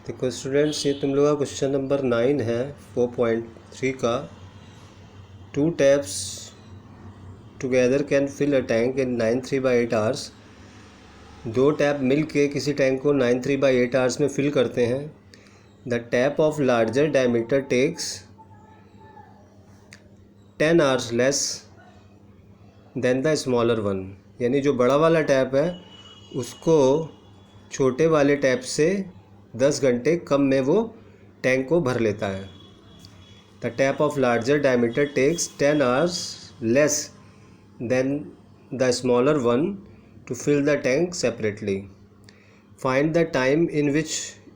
देखो स्टूडेंट्स, ये तुम लोग का क्वेश्चन नंबर 9 है 4.3 का। 2 taps together can fill a tank in 9 3/8 hours. 2 tap मिल के किसी टैंक को 9 3/8 आवर्स में फिल करते हैं। The tap of larger diameter takes 10 hours less than the smaller one. यानी जो बड़ा वाला टैप है उसको छोटे वाले टैप से 10 घंटे कम में वो टैंक को भर लेता है। The tap of larger diameter takes 10 hours less than the smaller one to fill the tank separately. Find the time in which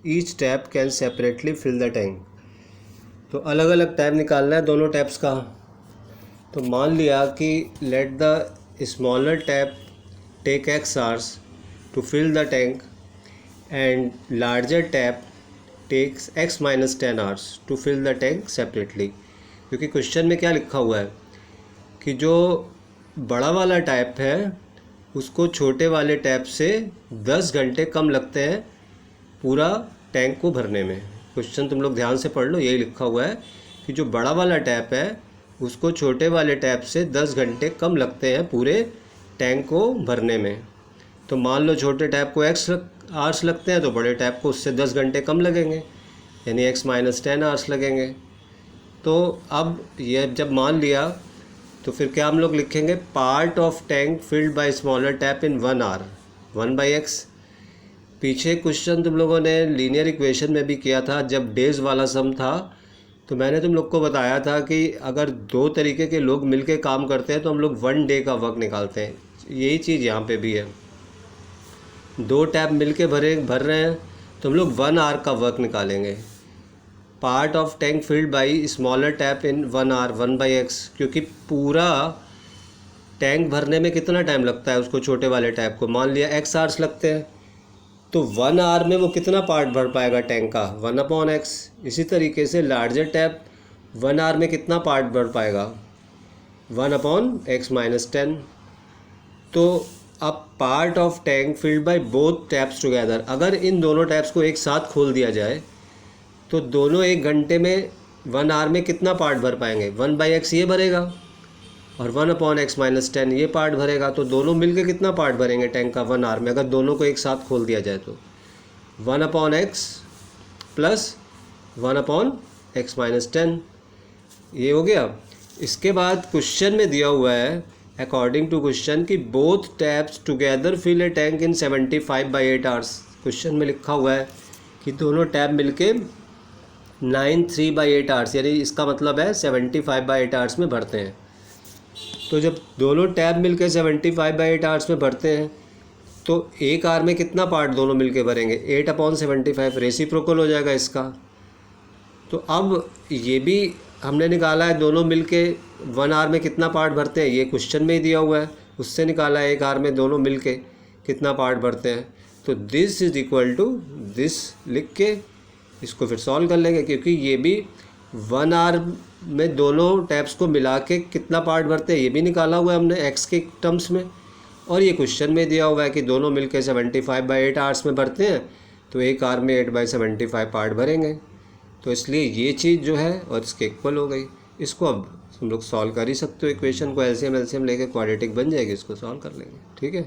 each tap can separately fill the tank. तो अलग अलग टाइम निकालना है दोनों टैप्स का। तो मान लिया कि let the smaller tap take x hours to fill the tank and larger tap takes x minus 10 hours to fill the tank separately। क्योंकि क्वेश्चन में क्या लिखा हुआ है कि जो बड़ा वाला टैप है उसको छोटे वाले टैप से 10 घंटे कम लगते हैं पूरा टैंक को भरने में। क्वेश्चन तुम लोग ध्यान से पढ़ लो, यही लिखा हुआ है कि जो बड़ा वाला टैप है उसको छोटे वाले टैप से 10 घंटे कम लगते हैं पूरे टैंक को भरने में। तो मान लो छोटे टैप को x आवर्स लगते हैं तो बड़े टैप को उससे 10 घंटे कम लगेंगे, यानी x माइनस 10 आवर्स लगेंगे। तो अब ये जब मान लिया तो फिर क्या हम लोग लिखेंगे, part of tank filled by smaller tap in 1 hour 1/x। पीछे क्वेश्चन तुम लोगों ने लीनियर इक्वेशन में भी किया था जब डेज वाला सम था, तो मैंने तुम लोग को बताया था कि अगर 2 तरीके के लोग मिलके काम करते हैं तो हम लोग 1 डे का वर्क निकालते हैं। यही चीज़ यहाँ पे भी है। 2 टैप मिलके भर रहे हैं तो हम लोग 1 आवर का वर्क निकालेंगे। Part of tank filled by smaller tap in 1 hour 1/x, क्योंकि पूरा टैंक भरने में कितना टाइम लगता है उसको छोटे वाले टैप को, मान लिया x आवर्स लगते हैं, तो 1 आवर में वो कितना पार्ट भर पाएगा टैंक का, 1/x। इसी तरीके से लार्जर टैप 1 आवर में कितना पार्ट भर पाएगा, 1/x माइनस 10। तो अब part of tank filled by both taps together, अगर इन दोनों टैप्स को एक साथ खोल दिया जाए तो दोनों 1 घंटे में 1 आवर में कितना पार्ट भर पाएंगे, 1/x ये भरेगा और 1/x माइनस 10 ये पार्ट भरेगा। तो दोनों मिलके कितना पार्ट भरेंगे टैंक का 1 आवर में, अगर दोनों को एक साथ खोल दिया जाए तो 1/x प्लस 1/x माइनस 10 ये हो गया। इसके बाद क्वेश्चन में दिया हुआ है अकॉर्डिंग टू क्वेश्चन कि both taps together fill a tank in 75/8 hours. Question में लिखा हुआ है कि दोनों टैप मिलके 9 3/8 आवर्स, यानी इसका मतलब है 75/8 आवर्स में भरते हैं। तो जब दोनों टैप मिलके 75/8 आवर्स में भरते हैं तो 1 आवर में कितना पार्ट दोनों मिलके भरेंगे, 8/75 रेसिप्रोकल हो जाएगा इसका। तो अब ये भी हमने निकाला है दोनों मिलके 1 आवर में कितना पार्ट भरते हैं, ये क्वेश्चन में ही दिया हुआ है, उससे निकाला है 1 आवर में दोनों मिलके कितना पार्ट भरते हैं। तो this is equal to this लिख के इसको फिर सॉल्व कर लेंगे, क्योंकि ये भी 1 आवर में दोनों टैप्स को मिला के कितना पार्ट भरते हैं ये भी निकाला हुआ है हमने x के टर्म्स में, और ये क्वेश्चन में दिया हुआ है कि दोनों मिलके 75/8 आवर्स में भरते हैं, तो 1 आवर में 8/75 पार्ट भरेंगे। तो इसलिए ये चीज़ जो है और इसके इक्वल हो गई। इसको अब हम लोग सॉल्व कर ही सकते हो, इक्वेशन को एलसीएम लेके क्वाड्रेटिक बन जाएगी, इसको सॉल्व कर लेंगे। ठीक है।